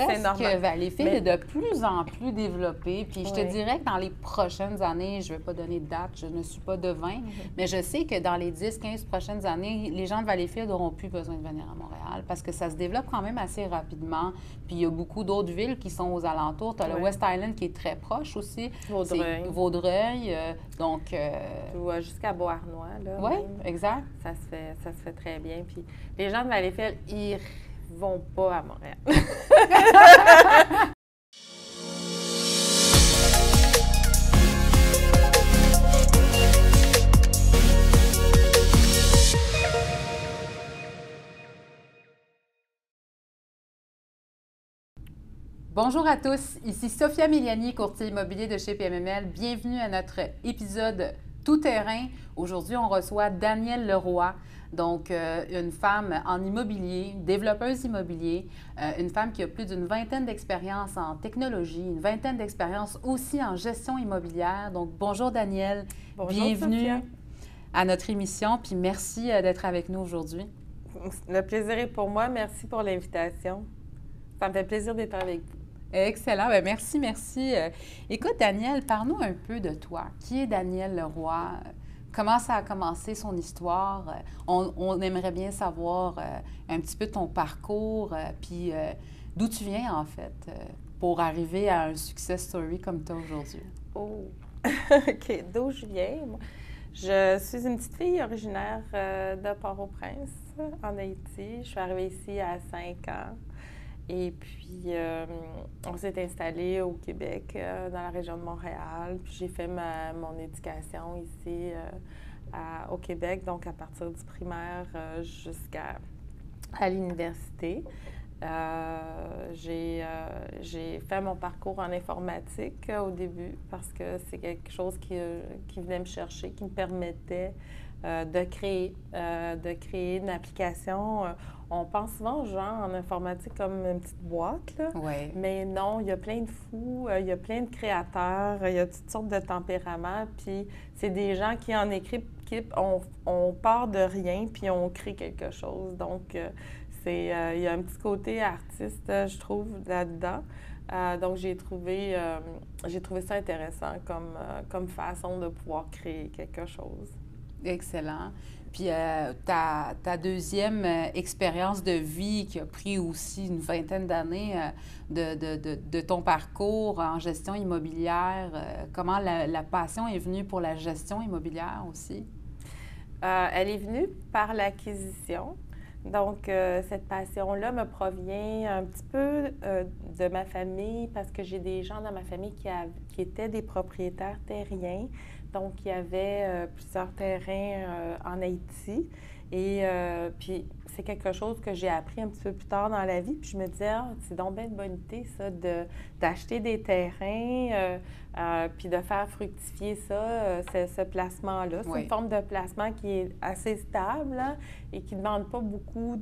reste que Valleyfield est de plus en plus développé. Puis je te dirais que dans les prochaines années, je ne vais pas donner de date, je ne suis pas devin, mais je sais que dans les 10-15 prochaines années, les gens de Valleyfield n'auront plus besoin de venir à Montréal parce que ça se développe quand même assez rapidement. Puis il y a beaucoup d'autres villes qui sont aux alentours. Tu as le West Island qui est très proche aussi. Vaudreuil. Vaudreuil. Donc... jusqu'à Beauharnois, là. Oui, exact. Ça se fait très bien. Puis les gens de Valleyfield, ils vont pas à Montréal. Bonjour à tous, ici Sophia Miliani, courtier immobilier de chez PMML. Bienvenue à notre épisode tout-terrain. Aujourd'hui, on reçoit Danielle Leroy, donc une femme en immobilier, développeuse immobilier, une femme qui a plus d'une vingtaine d'expériences en technologie, une vingtaine d'expériences aussi en gestion immobilière. Donc, bonjour Danielle, bienvenue Sophia. À notre émission, puis merci d'être avec nous aujourd'hui. Le plaisir est pour moi. Merci pour l'invitation. Ça me fait plaisir d'être avec vous. Excellent. Bien, merci. Écoute, Danielle, parle-nous un peu de toi. Qui est Danielle Leroy? Comment ça a commencé son histoire? On aimerait bien savoir un petit peu ton parcours, puis d'où tu viens, en fait, pour arriver à un success story comme tu as aujourd'hui. Oh! OK. D'où je viens? Je suis une petite fille originaire de Port-au-Prince, en Haïti. Je suis arrivée ici à 5 ans. Et puis, on s'est installé au Québec, dans la région de Montréal. Puis, j'ai fait mon éducation ici au Québec, donc à partir du primaire jusqu'à l'université. J'ai fait mon parcours en informatique au début parce que c'est quelque chose qui venait me chercher, qui me permettait de créer une application. On pense souvent aux gens en informatique comme une petite boîte, là. Oui. Mais non, il y a plein de fous, il y a plein de créateurs, il y a toutes sortes de tempéraments, puis c'est des gens qui en équipe, on part de rien, puis on crée quelque chose. Donc, il y a un petit côté artiste, je trouve, là-dedans. Donc, j'ai trouvé ça intéressant comme façon de pouvoir créer quelque chose. Excellent. Puis ta deuxième expérience de vie qui a pris aussi une vingtaine d'années de ton parcours en gestion immobilière, comment la passion est venue pour la gestion immobilière aussi? Elle est venue par l'acquisition. Donc, cette passion-là me provient un petit peu de ma famille parce que j'ai des gens dans ma famille qui étaient des propriétaires terriens. Donc, il y avait plusieurs terrains en Haïti. Et puis, c'est quelque chose que j'ai appris un petit peu plus tard dans la vie. Puis, je me disais, c'est donc bien une bonne idée, ça, d'acheter des terrains, puis de faire fructifier ça, ce placement-là. C'est une forme de placement qui est assez stable, hein, et qui ne demande pas beaucoup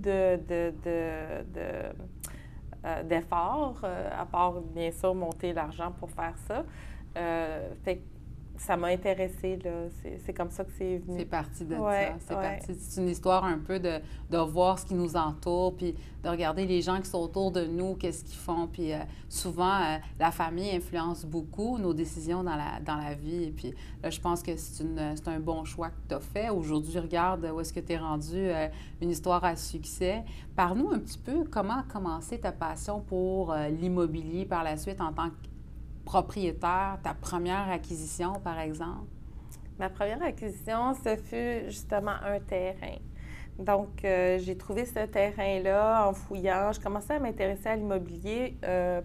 d'efforts, à part, bien sûr, monter l'argent pour faire ça. Fait que ça m'a intéressée, là. C'est comme ça que c'est venu. C'est parti de ça. C'est une histoire un peu de voir ce qui nous entoure, puis de regarder les gens qui sont autour de nous, qu'est-ce qu'ils font. Puis souvent, la famille influence beaucoup nos décisions dans la vie. Et puis là, je pense que c'est un bon choix que tu as fait. Aujourd'hui, regarde où est-ce que tu es rendu, une histoire à succès. Parle-nous un petit peu comment a commencé ta passion pour l'immobilier par la suite en tant que propriétaire, ta première acquisition, par exemple? Ma première acquisition, ce fut justement un terrain. Donc, j'ai trouvé ce terrain-là en fouillant. Je commençais à m'intéresser à l'immobilier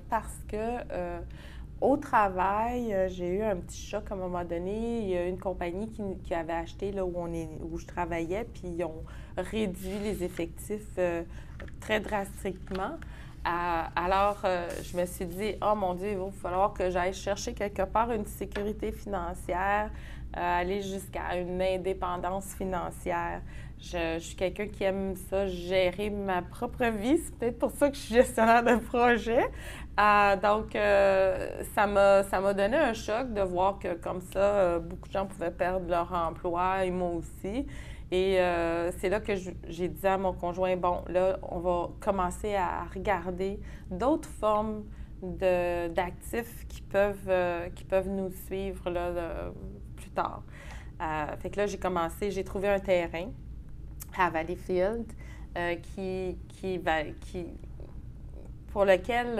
parce que au travail, j'ai eu un petit choc à un moment donné. Il y a une compagnie qui avait acheté là où je travaillais, puis ils ont réduit les effectifs très drastiquement. Alors, je me suis dit, oh mon Dieu, il va falloir que j'aille chercher quelque part une sécurité financière, aller jusqu'à une indépendance financière. Je suis quelqu'un qui aime ça, gérer ma propre vie. C'est peut-être pour ça que je suis gestionnaire de projet. Donc, ça m'a donné un choc de voir que comme ça, beaucoup de gens pouvaient perdre leur emploi et moi aussi. Et c'est là que j'ai dit à mon conjoint, bon, là, on va commencer à regarder d'autres formes d'actifs qui peuvent nous suivre là, plus tard. Fait que là, j'ai trouvé un terrain à Valleyfield pour lequel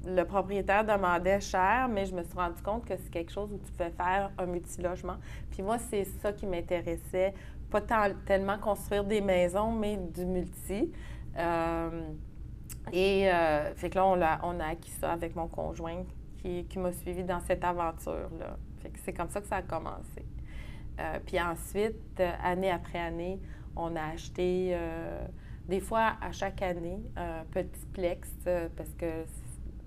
le propriétaire demandait cher, mais je me suis rendu compte que c'est quelque chose où tu pouvais faire un multilogement. Puis moi, c'est ça qui m'intéressait, pas tellement construire des maisons, mais du multi. Fait que là, on a acquis ça avec mon conjoint qui m'a suivi dans cette aventure-là. Fait que c'est comme ça que ça a commencé. Puis ensuite, année après année, on a acheté, des fois à chaque année, un petit plex parce que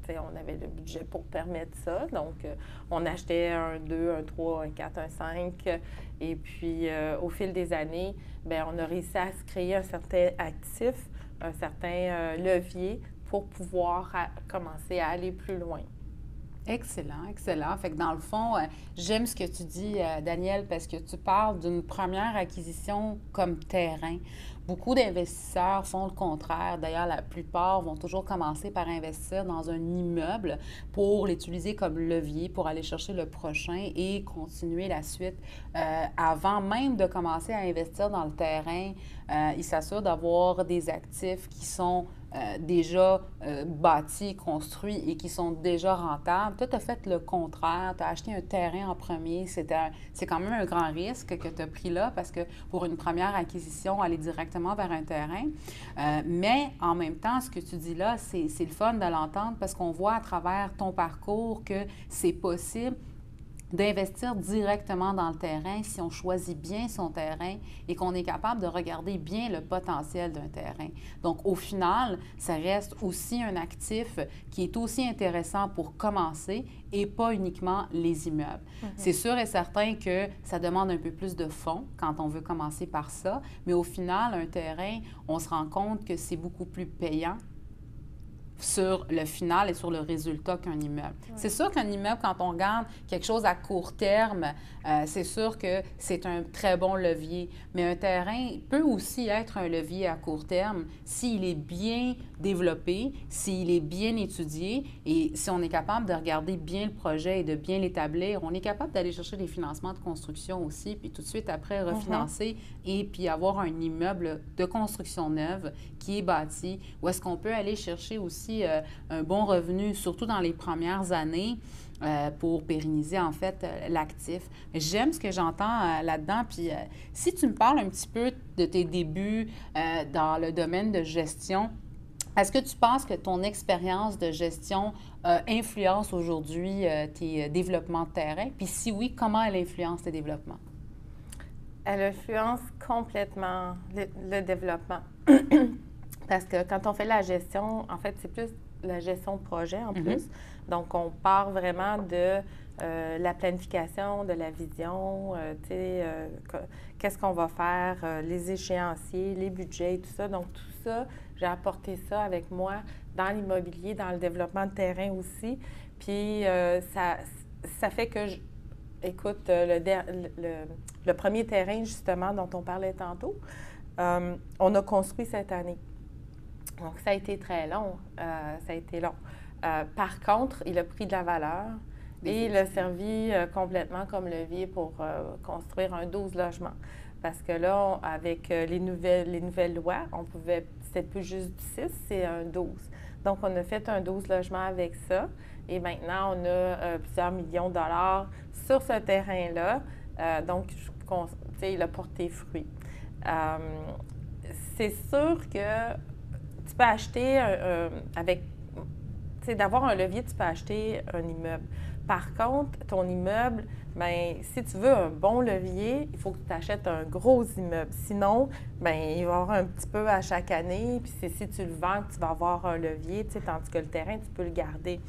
on avait le budget pour permettre ça. Donc, on achetait un 2, un 3, un 4, un 5. Et puis, au fil des années, bien, on a réussi à se créer un certain actif, un certain levier pour pouvoir commencer à aller plus loin. Excellent, excellent. Fait que dans le fond, j'aime ce que tu dis, Danielle, parce que tu parles d'une première acquisition comme terrain. Beaucoup d'investisseurs font le contraire. D'ailleurs, la plupart vont toujours commencer par investir dans un immeuble pour l'utiliser comme levier pour aller chercher le prochain et continuer la suite. Avant même de commencer à investir dans le terrain, ils s'assurent d'avoir des actifs qui sont déjà bâtis, construits et qui sont déjà rentables. Toi, tu as fait le contraire. Tu as acheté un terrain en premier. C'est quand même un grand risque que tu as pris là parce que pour une première acquisition, aller directement vers un terrain. Mais en même temps, ce que tu dis là, c'est le fun de l'entendre parce qu'on voit à travers ton parcours que c'est possible d'investir directement dans le terrain si on choisit bien son terrain et qu'on est capable de regarder bien le potentiel d'un terrain. Donc, au final, ça reste aussi un actif qui est aussi intéressant pour commencer et pas uniquement les immeubles. C'est sûr et certain que ça demande un peu plus de fonds quand on veut commencer par ça, mais au final, un terrain, on se rend compte que c'est beaucoup plus payant sur le final et sur le résultat qu'un immeuble. Ouais. C'est sûr qu'un immeuble, quand on regarde quelque chose à court terme, c'est sûr que c'est un très bon levier. Mais un terrain peut aussi être un levier à court terme s'il est bien développé, s'il est bien étudié et si on est capable de regarder bien le projet et de bien l'établir, on est capable d'aller chercher des financements de construction aussi, puis tout de suite après refinancer et puis avoir un immeuble de construction neuve qui est bâti, où est-ce qu'on peut aller chercher aussi un bon revenu, surtout dans les premières années, pour pérenniser en fait l'actif. J'aime ce que j'entends là-dedans. Puis si tu me parles un petit peu de tes débuts dans le domaine de gestion, est-ce que tu penses que ton expérience de gestion influence aujourd'hui tes développements de terrain? Puis si oui, comment elle influence tes développements? Elle influence complètement le développement. Parce que quand on fait la gestion, en fait, c'est plus la gestion de projet en plus. Donc, on part vraiment de la planification, de la vision, tu sais, qu'est-ce qu'on va faire, les échéanciers, les budgets, tout ça. Donc, tout ça, j'ai apporté ça avec moi dans l'immobilier, dans le développement de terrain aussi. Puis, ça fait que, écoute, le premier terrain, justement, dont on parlait tantôt, on a construit cette année. Donc, ça a été très long. Par contre, il a pris de la valeur et il a servi complètement comme levier pour construire un 12 logements. Parce que là, avec les nouvelles lois, c'était plus juste du 6, c'est un 12. Donc, on a fait un 12 logements avec ça. Et maintenant, on a plusieurs millions de dollars sur ce terrain-là. Donc, il a porté fruit. C'est sûr que tu peux acheter d'avoir un levier, tu peux acheter un immeuble. Par contre, ton immeuble, bien, si tu veux un bon levier, il faut que tu achètes un gros immeuble. Sinon, bien, il va y avoir un petit peu à chaque année. Puis c'est si tu le vends que tu vas avoir un levier, tandis que le terrain, tu peux le garder.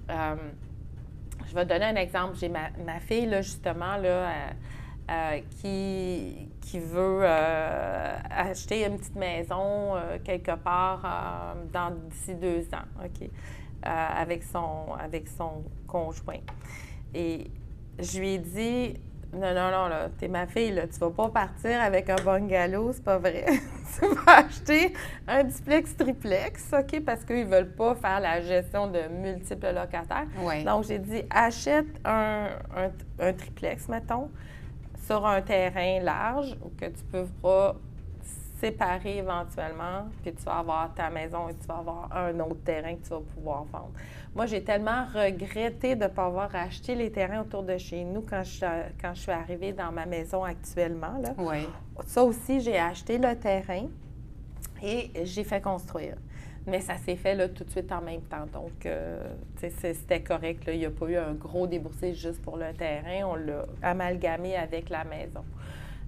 Je vais te donner un exemple. J'ai ma fille, là, justement, là, qui veut acheter une petite maison quelque part d'ici 2 ans, OK, avec son conjoint. Et je lui ai dit, Non, non, non, là, t'es ma fille, là. Tu vas pas partir avec un bungalow, c'est pas vrai. Tu vas acheter un duplex, triplex, OK? Parce qu'ils veulent pas faire la gestion de multiples locataires. Oui. Donc, j'ai dit, achète un triplex, mettons, sur un terrain large que tu peux pas séparer éventuellement, puis tu vas avoir ta maison et tu vas avoir un autre terrain que tu vas pouvoir vendre. Moi, j'ai tellement regretté de ne pas avoir acheté les terrains autour de chez nous quand je suis arrivée dans ma maison actuellement, là. Oui. Ça aussi, j'ai acheté le terrain et j'ai fait construire. Mais ça s'est fait là, tout de suite en même temps. Donc, c'était correct. Là. Il n'y a pas eu un gros déboursé juste pour le terrain. On l'a amalgamé avec la maison.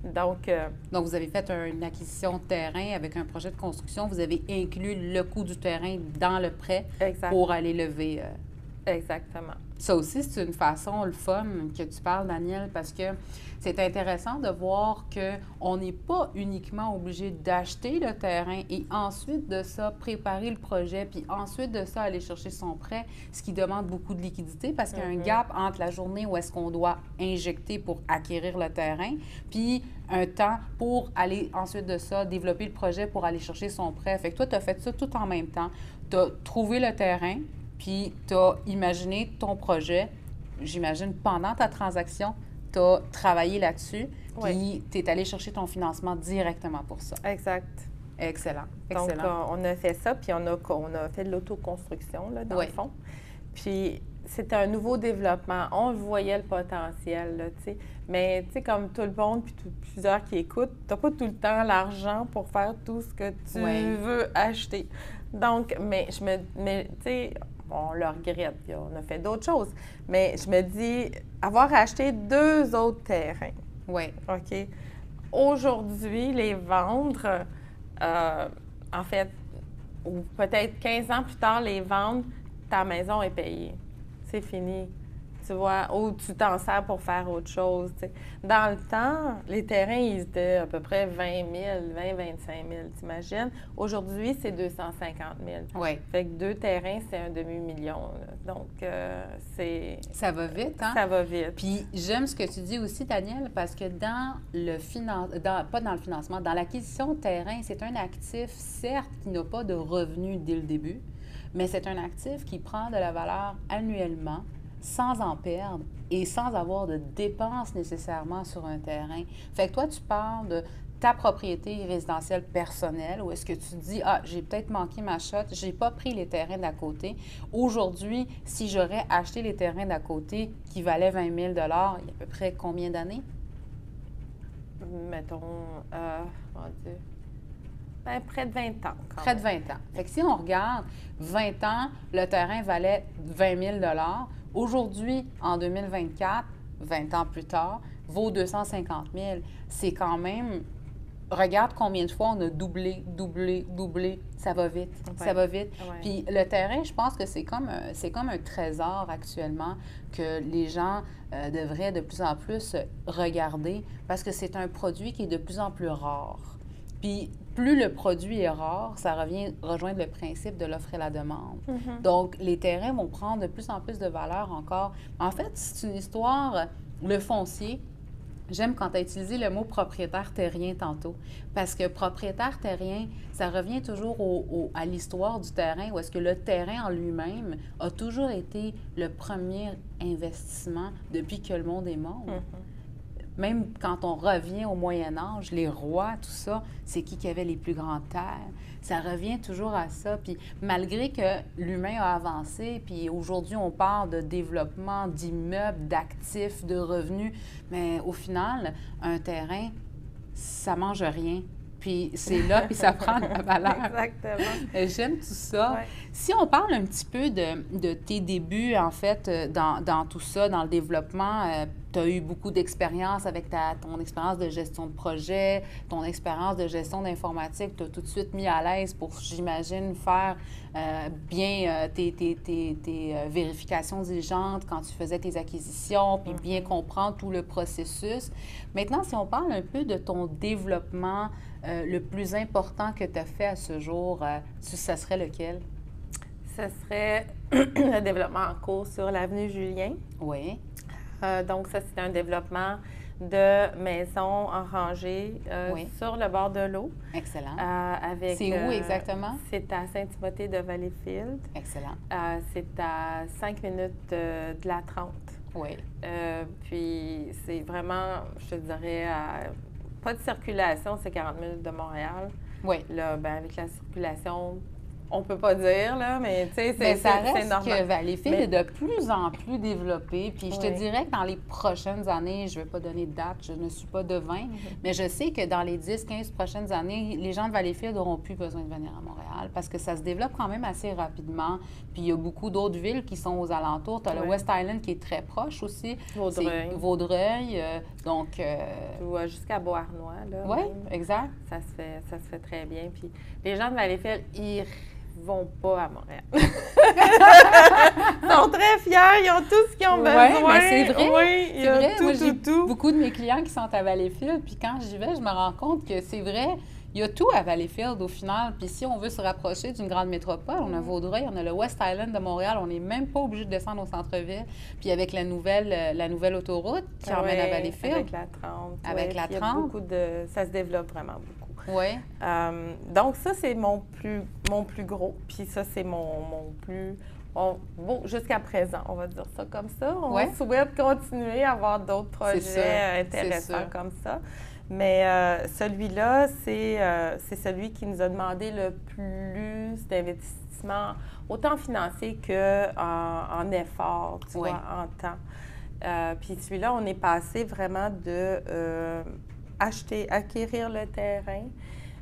Donc, vous avez fait une acquisition de terrain avec un projet de construction. Vous avez inclus le coût du terrain dans le prêt pour aller lever. Exactement. Ça aussi, c'est une façon, le fun, que tu parles, Danielle, parce que c'est intéressant de voir qu'on n'est pas uniquement obligé d'acheter le terrain et ensuite de ça, préparer le projet, puis ensuite de ça, aller chercher son prêt, ce qui demande beaucoup de liquidité parce qu'il y a un gap entre la journée où est-ce qu'on doit injecter pour acquérir le terrain, puis un temps pour aller ensuite de ça, développer le projet pour aller chercher son prêt. Fait que toi, tu as fait ça tout en même temps. Tu as trouvé le terrain, puis tu as imaginé ton projet, j'imagine, pendant ta transaction, tu as travaillé là-dessus, puis tu es allé chercher ton financement directement pour ça. Exact. Excellent. Donc, on a fait ça, puis on a fait de l'autoconstruction, là, dans le fond. Puis, c'était un nouveau développement. On voyait le potentiel, là, tu sais. Mais, tu sais, comme tout le monde, puis plusieurs qui écoutent, tu n'as pas tout le temps l'argent pour faire tout ce que tu veux acheter. Donc, tu sais, on le regrette, puis on a fait d'autres choses. Mais je me dis, avoir acheté 2 autres terrains. Oui. OK. Aujourd'hui, les vendre, en fait, ou peut-être 15 ans plus tard, les vendre, ta maison est payée. C'est fini. Tu vois, ou tu t'en sers pour faire autre chose. T'sais. Dans le temps, les terrains, ils étaient à peu près 20 25 000, t'imagines? Aujourd'hui, c'est 250 000. Oui. Fait que 2 terrains, c'est un demi-million. Là. Donc, c'est... Ça va vite, hein? Ça va vite. Puis, j'aime ce que tu dis aussi, Danielle, parce que dans le pas dans le financement, dans l'acquisition de terrain, c'est un actif, certes, qui n'a pas de revenus dès le début, mais c'est un actif qui prend de la valeur annuellement, sans en perdre et sans avoir de dépenses nécessairement sur un terrain. Fait que toi, tu parles de ta propriété résidentielle personnelle ou est-ce que tu dis, ah, j'ai peut-être manqué ma shot, j'ai pas pris les terrains d'à côté. Aujourd'hui, si j'aurais acheté les terrains d'à côté qui valaient 20 000 $, il y a à peu près combien d'années? Mettons, mon Dieu, ben, près de 20 ans. Près de 20 ans. Fait que si on regarde, 20 ans, le terrain valait 20 000 $. Aujourd'hui, en 2024, 20 ans plus tard, vaut 250 000. C'est quand même... Regarde combien de fois on a doublé. Ça va vite. Ça va vite. Puis le terrain, je pense que c'est comme un trésor actuellement que les gens devraient de plus en plus regarder parce que c'est un produit qui est de plus en plus rare. Puis, plus le produit est rare, ça revient rejoindre le principe de l'offre et la demande. Donc, les terrains vont prendre de plus en plus de valeur encore. En fait, c'est une histoire, le foncier. J'aime quand tu as utilisé le mot propriétaire terrien tantôt, parce que propriétaire terrien, ça revient toujours à l'histoire du terrain, où est-ce que le terrain en lui-même a toujours été le premier investissement depuis que le monde est monde. Même quand on revient au Moyen Âge, les rois, tout ça, c'est qui avait les plus grandes terres. Ça revient toujours à ça. Puis malgré que l'humain a avancé, puis aujourd'hui on parle de développement d'immeubles, d'actifs, de revenus, mais au final, un terrain, ça mange rien. Puis c'est là, puis ça prend de la valeur. Exactement. J'aime tout ça. Ouais. Si on parle un petit peu de tes débuts, en fait, dans tout ça, dans le développement, tu as eu beaucoup d'expérience avec ton expérience de gestion de projet, ton expérience de gestion d'informatique. Tu as tout de suite mis à l'aise pour, j'imagine, faire bien tes vérifications diligentes quand tu faisais tes acquisitions, puis bien comprendre tout le processus. Maintenant, si on parle un peu de ton développement, le plus important que tu as fait à ce jour, ça serait lequel? Ce serait le développement en cours sur l'avenue Julien. Oui. Donc, ça, c'est un développement de maisons en rangée Oui. sur le bord de l'eau. Excellent. C'est où exactement? C'est à Saint-Timothée de Valleyfield. Excellent. C'est à 5 minutes de la 30. Oui. Puis c'est vraiment, je te dirais, pas de circulation, c'est 40 minutes de Montréal. Oui. Là, ben, avec la circulation, on peut pas dire, là, mais tu sais, c'est normal. Que Valleyfield est de plus en plus développé. Puis je te Oui. dirais que dans les prochaines années, je ne vais pas donner de date, je ne suis pas devin, mais je sais que dans les 10-15 prochaines années, les gens de Valleyfield n'auront plus besoin de venir à Montréal parce que ça se développe quand même assez rapidement. Puis il y a beaucoup d'autres villes qui sont aux alentours. Tu as le West Island qui est très proche aussi. Vaudreuil. Donc... Tu vois, jusqu'à Beauharnois, là. Oui, exact. Ça se fait très bien. Puis les gens de Valleyfield, ils vont pas à Montréal. Ils sont très fiers, ils ont tout ce qu'ils ont besoin. Oui, mais c'est vrai. Oui, c'est vrai. Moi, j'ai tout. beaucoup de mes clients qui sont à Valleyfield, puis quand j'y vais, je me rends compte que c'est vrai. Il y a tout à Valleyfield au final. Puis si on veut se rapprocher d'une grande métropole, on a Vaudreuil, on a le West Island de Montréal, on n'est même pas obligé de descendre au centre-ville. Puis avec la nouvelle autoroute qui emmène à Valleyfield. Avec la 30. Avec la 30. Ça se développe vraiment beaucoup. Oui. Donc ça, c'est mon plus gros. Puis ça, c'est mon plus... Bon, jusqu'à présent, on va dire ça comme ça. On souhaite continuer à avoir d'autres projets intéressants comme ça. Mais celui-là, c'est celui qui nous a demandé le plus d'investissement, autant financier qu'en effort, tu vois, en temps. Puis celui-là, on est passé vraiment de acquérir le terrain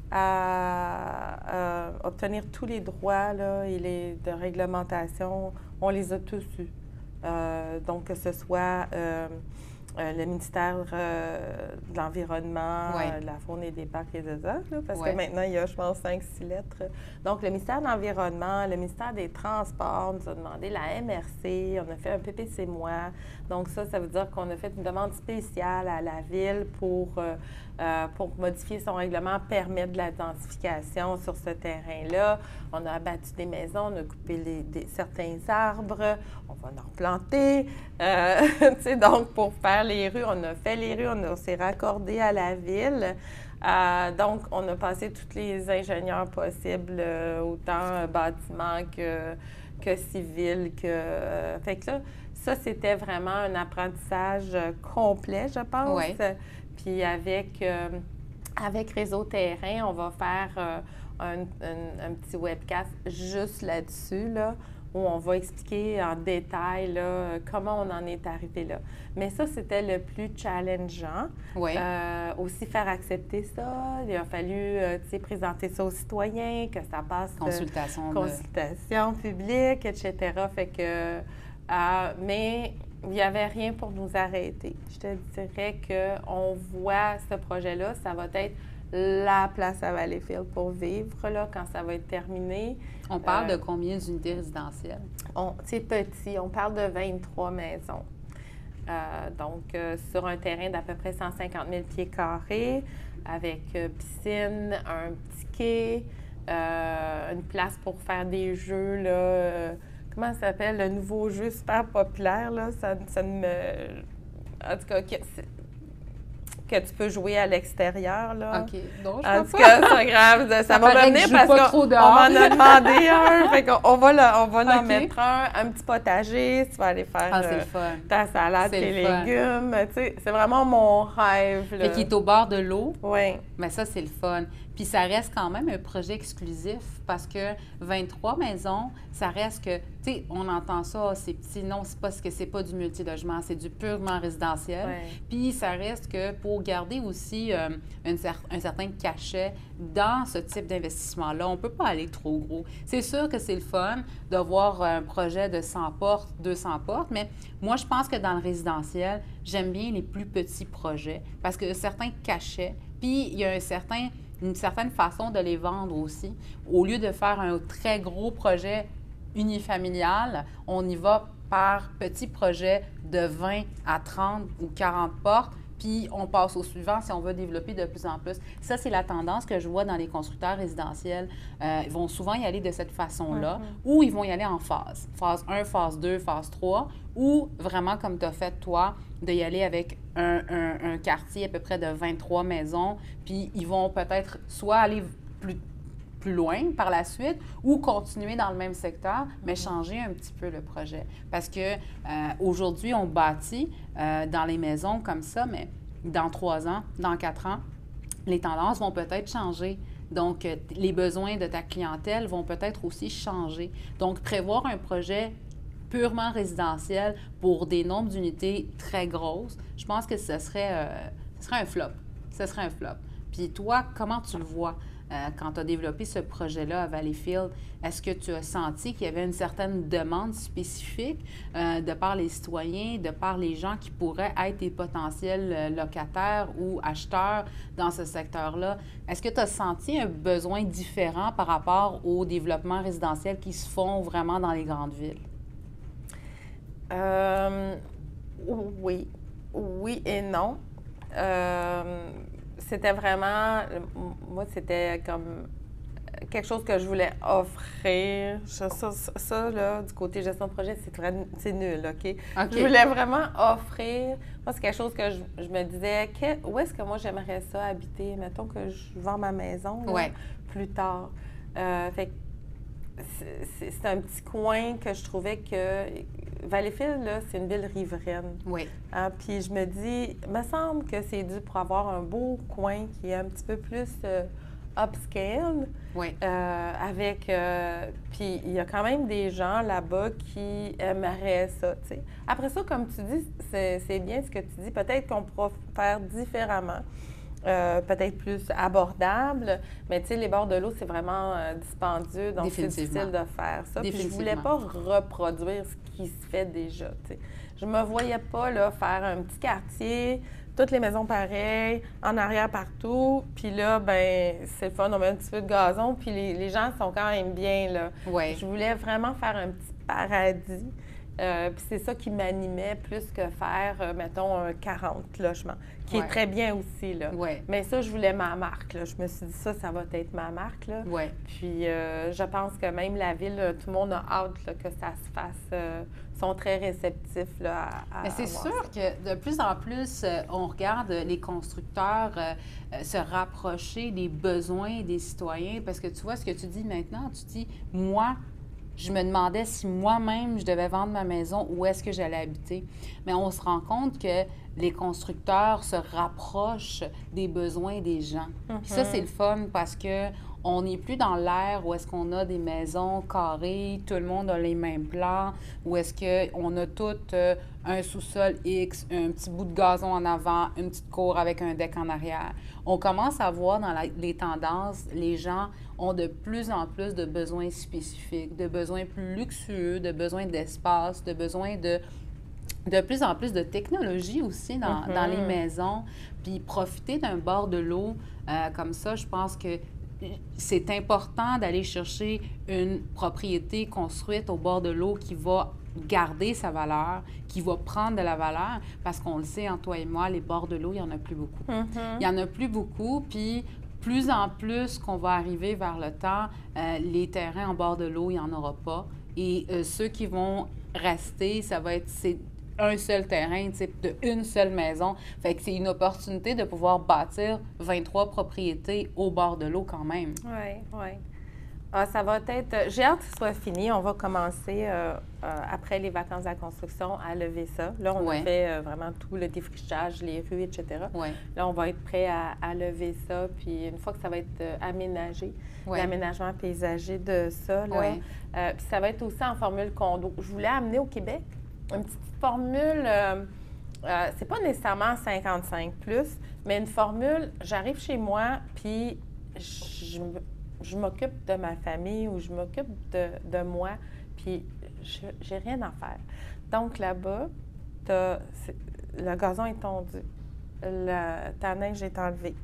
à obtenir tous les droits là, et de réglementation. On les a tous eus. Donc, que ce soit... le ministère de l'Environnement, de la Faune et des Parcs et des Arts, parce que maintenant, il y a, je pense, 5-6 lettres. Donc, le ministère de l'Environnement, le ministère des Transports nous a demandé la MRC, on a fait un PPC-moi. Donc, ça veut dire qu'on a fait une demande spéciale à la Ville pour modifier son règlement, permettre de la densification sur ce terrain-là. On a abattu des maisons, on a coupé certains arbres, on va en replanter. Donc, pour faire les rues, on a fait les rues, on s'est raccordé à la Ville. Donc, on a passé tous les ingénieurs possibles, autant bâtiments que civils. Fait que là, ça, c'était vraiment un apprentissage complet, je pense. Oui. Puis avec Réseau Terrain, on va faire un petit webcast juste là-dessus, là, où on va expliquer en détail là, comment on en est arrivé là. Mais ça, c'était le plus challengeant. Oui. Aussi faire accepter ça. Il a fallu présenter ça aux citoyens, que ça passe... Consultation publique, etc. Fait que... mais il n'y avait rien pour nous arrêter. Je te dirais qu'on voit ce projet-là, ça va être la place à Valleyfield pour vivre là, quand ça va être terminé. On parle de combien d'unités résidentielles? C'est petit. On parle de 23 maisons. Donc, sur un terrain d'à peu près 150 000 pieds carrés, avec piscine, un petit quai, une place pour faire des jeux, là, comment ça s'appelle, le nouveau jeu super populaire, là, ça me... En tout cas, que tu peux jouer à l'extérieur, là. OK. Donc, en tout cas, c'est pas grave. Ça va revenir parce qu'on m'en a demandé un. Fait qu'on va en mettre un petit potager. Tu vas aller faire ta salade, tes légumes. Tu sais, c'est vraiment mon rêve, là. Fait qu'il est au bord de l'eau. Oui. Mais ça, c'est le fun. Puis ça reste quand même un projet exclusif parce que 23 maisons, ça reste que, tu sais, on entend ça, c'est petit. Non, c'est parce que c'est pas du multilogement, c'est du purement résidentiel. Ouais. Puis ça reste que pour garder aussi un certain cachet dans ce type d'investissement-là, on peut pas aller trop gros. C'est sûr que c'est le fun de voir un projet de 100 portes, 200 portes, mais moi, je pense que dans le résidentiel, j'aime bien les plus petits projets parce que certains cachets, puis il y a une certaine façon de les vendre aussi. Au lieu de faire un très gros projet unifamilial, on y va par petits projets de 20 à 30 ou 40 portes puis on passe au suivant si on veut développer de plus en plus. Ça, c'est la tendance que je vois dans les constructeurs résidentiels. Ils vont souvent y aller de cette façon-là, ou ils vont y aller en phase. Phase 1, phase 2, phase 3, ou vraiment, comme tu as fait toi, d'y aller avec un quartier à peu près de 23 maisons, puis ils vont peut-être soit aller plus loin par la suite ou continuer dans le même secteur, mais changer un petit peu le projet. Parce que aujourd'hui, on bâtit dans les maisons comme ça, mais dans 3 ans, dans 4 ans, les tendances vont peut-être changer. Donc, les besoins de ta clientèle vont peut-être aussi changer. Donc, prévoir un projet purement résidentiel pour des nombres d'unités très grosses, je pense que ce serait un flop. Ce serait un flop. Puis toi, comment tu le vois quand tu as développé ce projet-là à Valleyfield? Est-ce que tu as senti qu'il y avait une certaine demande spécifique de par les citoyens, de par les gens qui pourraient être des potentiels locataires ou acheteurs dans ce secteur-là? Est-ce que tu as senti un besoin différent par rapport au développement résidentiel qui se font vraiment dans les grandes villes? Oui. Oui et non. C'était vraiment, moi, c'était comme quelque chose que je voulais offrir. Ça là, du côté gestion de projet, c'est nul, OK? Je voulais vraiment offrir. Moi, c'est quelque chose que je me disais, où est-ce que moi, j'aimerais ça habiter? Mettons que je vends ma maison là, plus tard. Fait que c'est un petit coin que je trouvais que Valleyfield, là, c'est une ville riveraine. Oui. Puis je me dis, il me semble que c'est dû pour avoir un beau coin qui est un petit peu plus upscale. Oui. Puis il y a quand même des gens là-bas qui aimeraient ça, tu sais. Après ça, comme tu dis, c'est bien ce que tu dis. Peut-être qu'on pourra faire différemment. Peut-être plus abordable, mais tu sais, les bords de l'eau, c'est vraiment dispendieux, donc c'est difficile de faire ça. Puis je voulais pas reproduire ce qui se fait déjà, tu sais. Je me voyais pas, là, faire un petit quartier, toutes les maisons pareilles, en arrière partout, puis là, ben c'est le fun, on met un petit peu de gazon, puis les gens sont quand même bien, là. Ouais. Je voulais vraiment faire un petit paradis. Puis c'est ça qui m'animait plus que faire, mettons, un 40 logements, qui est très bien aussi, là. Ouais. Mais ça, je voulais ma marque, là. Je me suis dit, ça va être ma marque, là. Ouais. Puis je pense que même la ville, tout le monde a hâte là, que ça se fasse. Sont très réceptifs, là, à Mais c'est sûr que de plus en plus, on regarde les constructeurs se rapprocher des besoins des citoyens, parce que tu vois ce que tu dis maintenant, tu dis, moi, je me demandais si moi-même, je devais vendre ma maison, où est-ce que j'allais habiter. Mais on se rend compte que les constructeurs se rapprochent des besoins des gens. Puis ça, c'est le fun parce que on n'est plus dans l'ère où est-ce qu'on a des maisons carrées, tout le monde a les mêmes plans, où est-ce qu'on a tout un sous-sol X, un petit bout de gazon en avant, une petite cour avec un deck en arrière. On commence à voir dans les tendances, les gens ont de plus en plus de besoins spécifiques, de besoins plus luxueux, de besoins d'espace, de besoins de plus en plus de technologie aussi dans les maisons. Puis profiter d'un bord de l'eau comme ça, je pense que c'est important d'aller chercher une propriété construite au bord de l'eau qui va garder sa valeur, qui va prendre de la valeur, parce qu'on le sait, entre toi et moi, les bords de l'eau, il n'y en a plus beaucoup. Il n'y en a plus beaucoup, puis plus en plus qu'on va arriver vers le temps, les terrains en bord de l'eau, il n'y en aura pas. Et ceux qui vont rester, ça va être un seul terrain, de une seule maison. Fait que c'est une opportunité de pouvoir bâtir 23 propriétés au bord de l'eau quand même. Oui, oui. Ça va être... J'ai hâte que ce soit fini. On va commencer, après les vacances de la construction, à lever ça. Là, on a fait vraiment tout le défrichage, les rues, etc. Là, on va être prêt à lever ça. Puis une fois que ça va être aménagé, l'aménagement paysager de ça, là, puis ça va être aussi en formule condo. Je voulais amener au Québec une petite formule, c'est pas nécessairement 55 plus, mais une formule, j'arrive chez moi, puis je m'occupe de ma famille ou je m'occupe de moi, puis j'ai rien à faire. Donc là-bas, le gazon est tondu, ta neige est enlevée.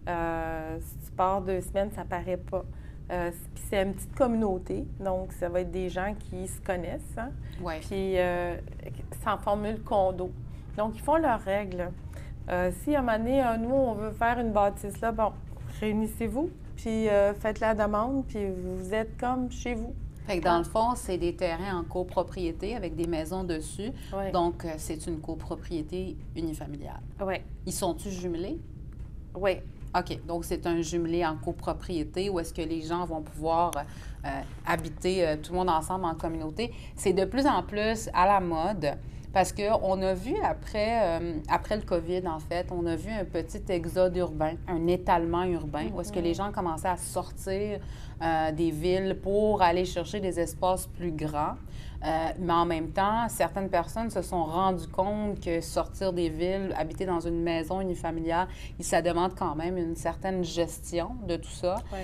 Si tu pars 2 semaines, ça paraît pas. Puis c'est une petite communauté, donc ça va être des gens qui se connaissent. Hein? Puis c'est en formule condo. Donc, ils font leurs règles. Si à un moment donné, nous, on veut faire une bâtisse là, bon, réunissez-vous, puis faites la demande, puis vous êtes comme chez vous. Fait que dans le fond, c'est des terrains en copropriété avec des maisons dessus. Ouais. Donc, c'est une copropriété unifamiliale. Oui, Ils sont-ils jumelés? oui, OK. Donc, c'est un jumelé en copropriété où est-ce que les gens vont pouvoir habiter tout le monde ensemble en communauté. C'est de plus en plus à la mode parce qu'on a vu après le COVID, en fait, on a vu un petit exode urbain, un étalement urbain où est-ce que les gens commençaient à sortir des villes pour aller chercher des espaces plus grands. Mais en même temps, certaines personnes se sont rendues compte que sortir des villes, habiter dans une maison unifamiliale, ça demande quand même une certaine gestion de tout ça. oui.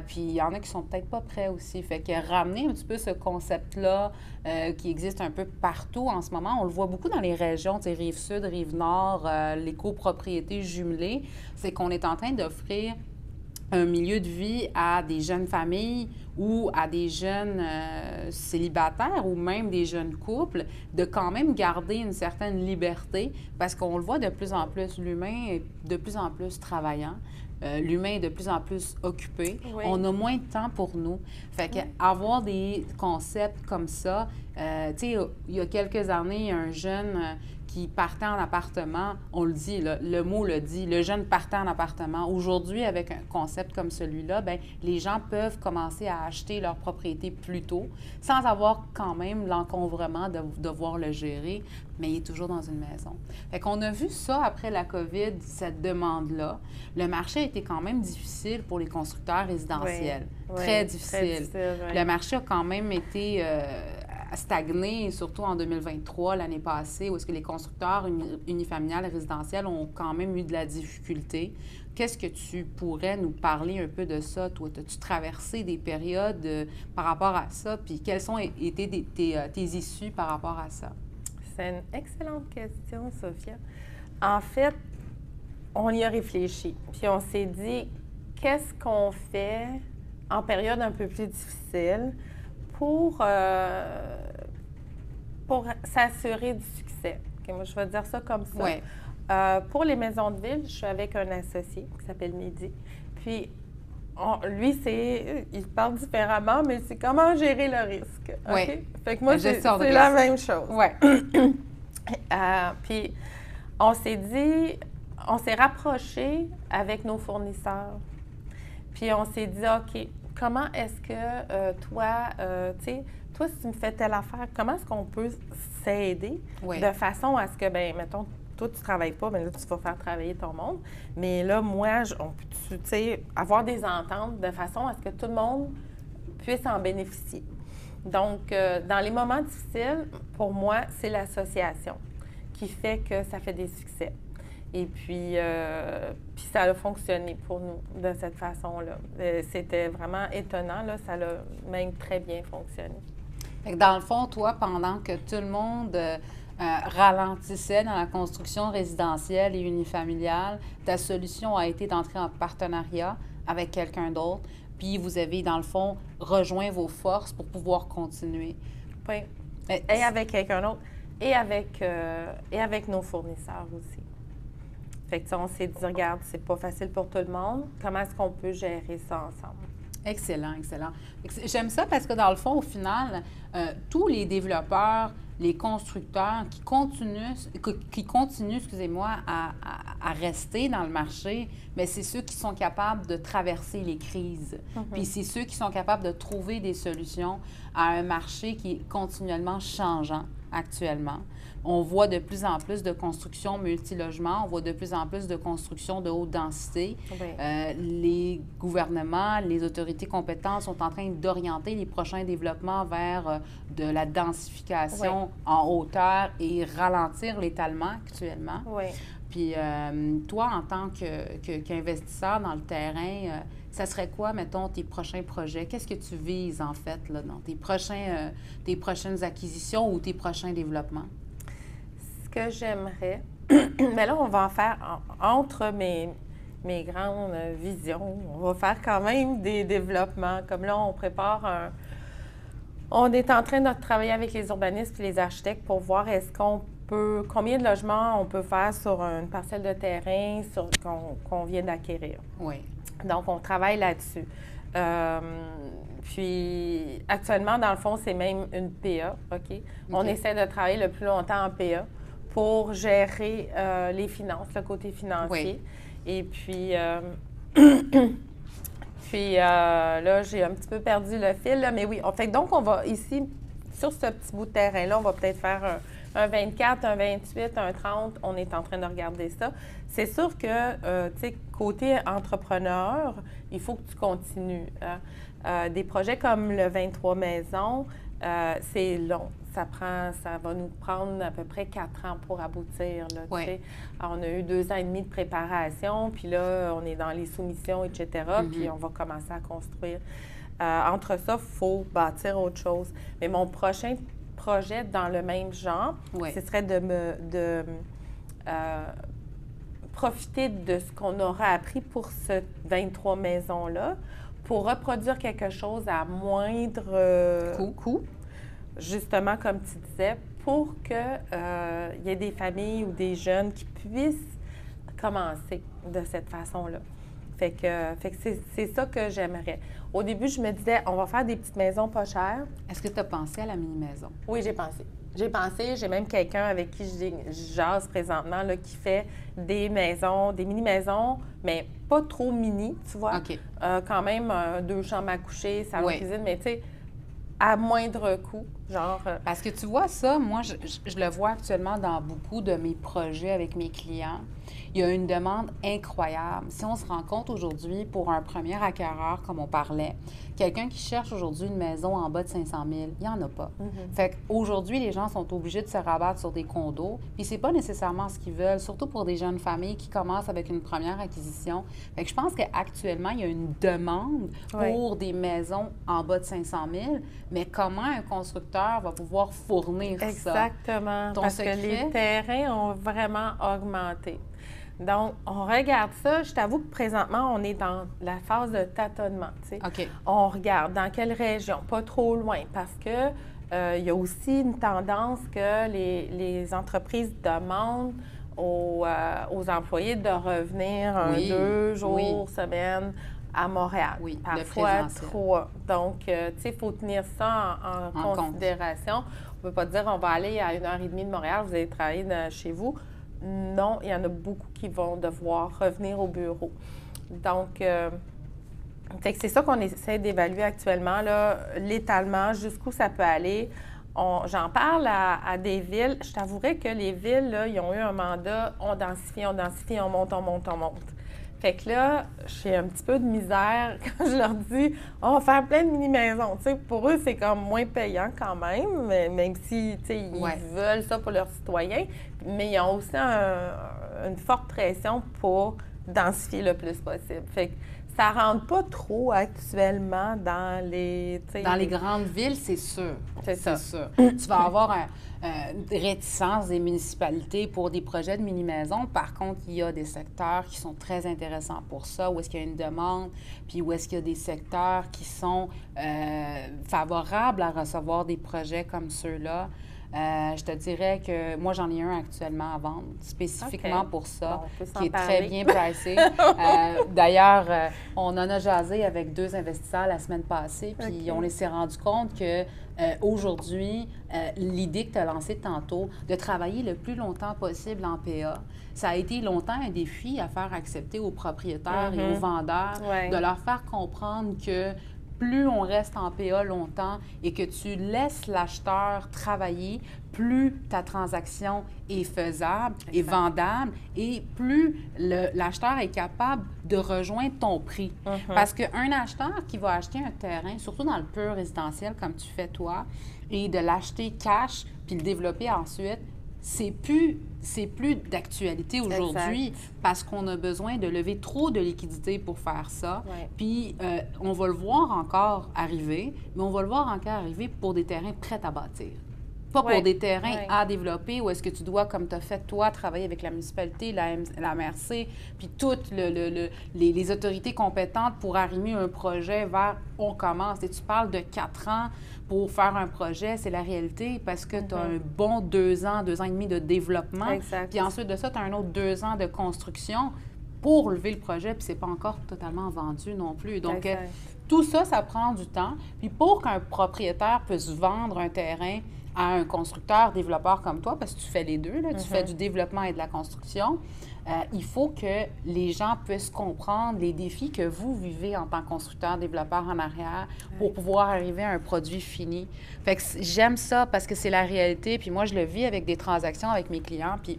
Puis il y en a qui sont peut-être pas prêts aussi. Fait que ramener un petit peu ce concept-là qui existe un peu partout en ce moment, on le voit beaucoup dans les régions, tu sais, Rive-Sud, Rive-Nord, les copropriétés jumelées, c'est qu'on est en train d'offrir un milieu de vie à des jeunes familles ou à des jeunes célibataires ou même des jeunes couples, de quand même garder une certaine liberté parce qu'on le voit de plus en plus, l'humain est de plus en plus travaillant. L'humain est de plus en plus occupé. Oui. On a moins de temps pour nous. Fait que avoir des concepts comme ça, tu sais, il y a quelques années, il y a un jeune qui partait en appartement, on le dit, là, le mot le dit, le jeune partait en appartement. Aujourd'hui, avec un concept comme celui-là, bien, les gens peuvent commencer à acheter leur propriété plus tôt, sans avoir quand même l'encombrement de devoir le gérer, mais il est toujours dans une maison. Fait qu'on a vu ça après la COVID, cette demande-là. Le marché a été quand même difficile pour les constructeurs résidentiels. Oui, très oui, difficile. très difficile, oui. Le marché a quand même été stagné, surtout en 2023, l'année passée, où est-ce que les constructeurs unifamiliales et résidentiels ont quand même eu de la difficulté. Qu'est-ce que tu pourrais nous parler un peu de ça? Toi, as-tu traversé des périodes par rapport à ça? Puis quelles ont été tes issues par rapport à ça? C'est une excellente question, Sophia. En fait, on y a réfléchi. Puis on s'est dit, qu'est-ce qu'on fait en période un peu plus difficile pour s'assurer du succès? Okay, moi, je vais dire ça comme ça. Ouais. Pour les maisons de ville, je suis avec un associé qui s'appelle Mehdi. Puis, lui, il parle différemment, mais c'est comment gérer le risque. OK? Ouais. Fait que moi, La c'est gestion de la risque. même chose. Ouais. Puis, on s'est dit, on s'est rapproché avec nos fournisseurs. Puis, on s'est dit, OK, comment est-ce que toi, tu sais, toi, si tu me fais telle affaire, comment est-ce qu'on peut s'aider Oui. de façon à ce que, bien, mettons, toi, tu ne travailles pas, bien là, tu vas faire travailler ton monde. Mais là, moi, on peut, tu sais, avoir des ententes de façon à ce que tout le monde puisse en bénéficier. Donc, dans les moments difficiles, pour moi, c'est l'association qui fait que ça fait des succès. Et puis ça a fonctionné pour nous de cette façon-là. C'était vraiment étonnant, là, ça a même très bien fonctionné. Fait que dans le fond, toi, pendant que tout le monde ralentissait dans la construction résidentielle et unifamiliale, ta solution a été d'entrer en partenariat avec quelqu'un d'autre, puis vous avez, dans le fond, rejoint vos forces pour pouvoir continuer. Oui. Mais Et avec quelqu'un d'autre, et avec nos fournisseurs aussi. Fait que, on s'est dit, regarde, c'est pas facile pour tout le monde. Comment est-ce qu'on peut gérer ça ensemble? Excellent, excellent. J'aime ça parce que dans le fond, au final, tous les développeurs, les constructeurs qui continuent, excusez-moi, à rester dans le marché, mais c'est ceux qui sont capables de traverser les crises. Puis c'est ceux qui sont capables de trouver des solutions à un marché qui est continuellement changeant actuellement. On voit de plus en plus de construction multilogements, on voit de plus en plus de construction de haute densité. Oui. Les gouvernements, les autorités compétentes sont en train d'orienter les prochains développements vers de la densification en hauteur et ralentir l'étalement actuellement. Oui. Puis toi, en tant qu'investisseur dans le terrain, ça serait quoi, mettons, tes prochains projets? Qu'est-ce que tu vises, en fait, là, dans tes prochaines acquisitions ou tes prochains développements? Ce que j'aimerais, mais là, on va en faire entre mes grandes visions. On va faire quand même des développements. Comme là, on prépare On est en train de travailler avec les urbanistes et les architectes pour voir combien de logements on peut faire sur une parcelle de terrain qu'on vient d'acquérir. Oui. Donc, on travaille là-dessus. Puis, actuellement, dans le fond, c'est même une PA, OK? On essaie de travailler le plus longtemps en PA pour gérer les finances, le côté financier. Oui. Et puis, là, j'ai un petit peu perdu le fil, là, mais oui. Donc, on va ici, sur ce petit bout de terrain-là, on va peut-être faire un 24, un 28, un 30. On est en train de regarder ça. C'est sûr que, tu sais, côté entrepreneur, il faut que tu continues. Hein? Des projets comme le 23 maisons, c'est long. Ça va nous prendre à peu près 4 ans pour aboutir. Là, oui. Alors, on a eu 2 ans et demi de préparation, puis là, on est dans les soumissions, etc., puis on va commencer à construire. Entre ça, il faut bâtir autre chose. Mais mon prochain projet dans le même genre, oui. Ce serait de profiter de ce qu'on aura appris pour ce 23 maisons-là pour reproduire quelque chose à moindre coût. Justement, comme tu disais, pour qu'il y ait des familles ou des jeunes qui puissent commencer de cette façon-là. Fait que c'est ça que j'aimerais. Au début, je me disais, on va faire des petites maisons pas chères. Est-ce que tu as pensé à la mini-maison? Oui, j'ai pensé. J'ai même quelqu'un avec qui je jase présentement là, qui fait des mini-maisons, mais pas trop mini, tu vois. OK. Quand même, 2 chambres à coucher, salon, cuisine, mais tu sais, à moindre coût, genre... Parce que tu vois ça, moi, je le vois actuellement dans beaucoup de mes projets avec mes clients. Il y a une demande incroyable. Si on se rend compte aujourd'hui, pour un premier acquéreur, comme on parlait, quelqu'un qui cherche aujourd'hui une maison en bas de 500 000, il n'y en a pas. Fait qu'aujourd'hui, les gens sont obligés de se rabattre sur des condos, puis c'est pas nécessairement ce qu'ils veulent, surtout pour des jeunes familles qui commencent avec une première acquisition. Fait que je pense qu'actuellement, il y a une demande pour des maisons en bas de 500 000, mais comment un constructeur va pouvoir fournir ça? Exactement, parce que les terrains ont vraiment augmenté. Donc, on regarde ça. Je t'avoue que présentement, on est dans la phase de tâtonnement. OK. On regarde dans quelle région, pas trop loin, parce que il y a aussi une tendance que les entreprises demandent aux employés de revenir 2 jours, semaine à Montréal. Oui, parfois 3. Donc, tu sais, il faut tenir ça en considération. On ne peut pas dire on va aller à 1h30 de Montréal, vous allez travailler chez vous. Non, il y en a beaucoup qui vont devoir revenir au bureau. Donc, c'est ça qu'on essaie d'évaluer actuellement, là, l'étalement, jusqu'où ça peut aller. J'en parle à des villes. Je t'avouerais que les villes, là, ils ont eu un mandat, on densifie, on monte. Fait que là, j'ai un petit peu de misère quand je leur dis on va faire plein de mini-maisons. Tu sais, pour eux, c'est comme moins payant quand même, même si, tu sais, ils veulent ça pour leurs citoyens. Mais ils ont aussi une forte pression pour densifier le plus possible. Fait que ça rentre pas trop actuellement dans les... Dans les grandes villes, c'est sûr. C'est ça. Tu vas avoir une réticence des municipalités pour des projets de mini-maisons. Par contre, il y a des secteurs qui sont très intéressants pour ça, où est-ce qu'il y a une demande, puis où est-ce qu'il y a des secteurs qui sont favorables à recevoir des projets comme ceux-là. Je te dirais que moi, j'en ai un actuellement à vendre, spécifiquement pour ça, qui est très bien pricé. D'ailleurs, on en a jasé avec 2 investisseurs la semaine passée, puis on s'est rendu compte que aujourd'hui, l'idée que tu as lancée tantôt, de travailler le plus longtemps possible en PA, ça a été longtemps un défi à faire accepter aux propriétaires et aux vendeurs, de leur faire comprendre que plus on reste en PA longtemps et que tu laisses l'acheteur travailler, plus ta transaction est faisable et vendable et plus l'acheteur est capable de rejoindre ton prix. Parce qu'un acheteur qui va acheter un terrain, surtout dans le pur résidentiel comme tu fais toi, et de l'acheter cash puis le développer ensuite, c'est plus d'actualité aujourd'hui parce qu'on a besoin de lever trop de liquidités pour faire ça. Puis, on va le voir encore arriver, mais on va le voir encore arriver pour des terrains prêts à bâtir. pas pour Oui, des terrains oui. à développer ou est-ce que tu dois, comme tu as fait toi, travailler avec la municipalité, la MRC, puis toutes les autorités compétentes pour arrimer un projet vers on commence. Et tu parles de 4 ans pour faire un projet, c'est la réalité parce que tu as un bon 2 ans, 2 ans et demi de développement. Exact. Puis ensuite de ça, tu as un autre 2 ans de construction pour lever le projet, puis c'est pas encore totalement vendu non plus. Donc, Exact. tout ça, ça prend du temps. Puis pour qu'un propriétaire puisse vendre un terrain à un constructeur, développeur comme toi, parce que tu fais les deux, là, tu fais du développement et de la construction, il faut que les gens puissent comprendre les défis que vous vivez en tant que constructeur, développeur en arrière pour pouvoir arriver à un produit fini. Fait que j'aime ça parce que c'est la réalité. Puis moi, je le vis avec des transactions avec mes clients. Puis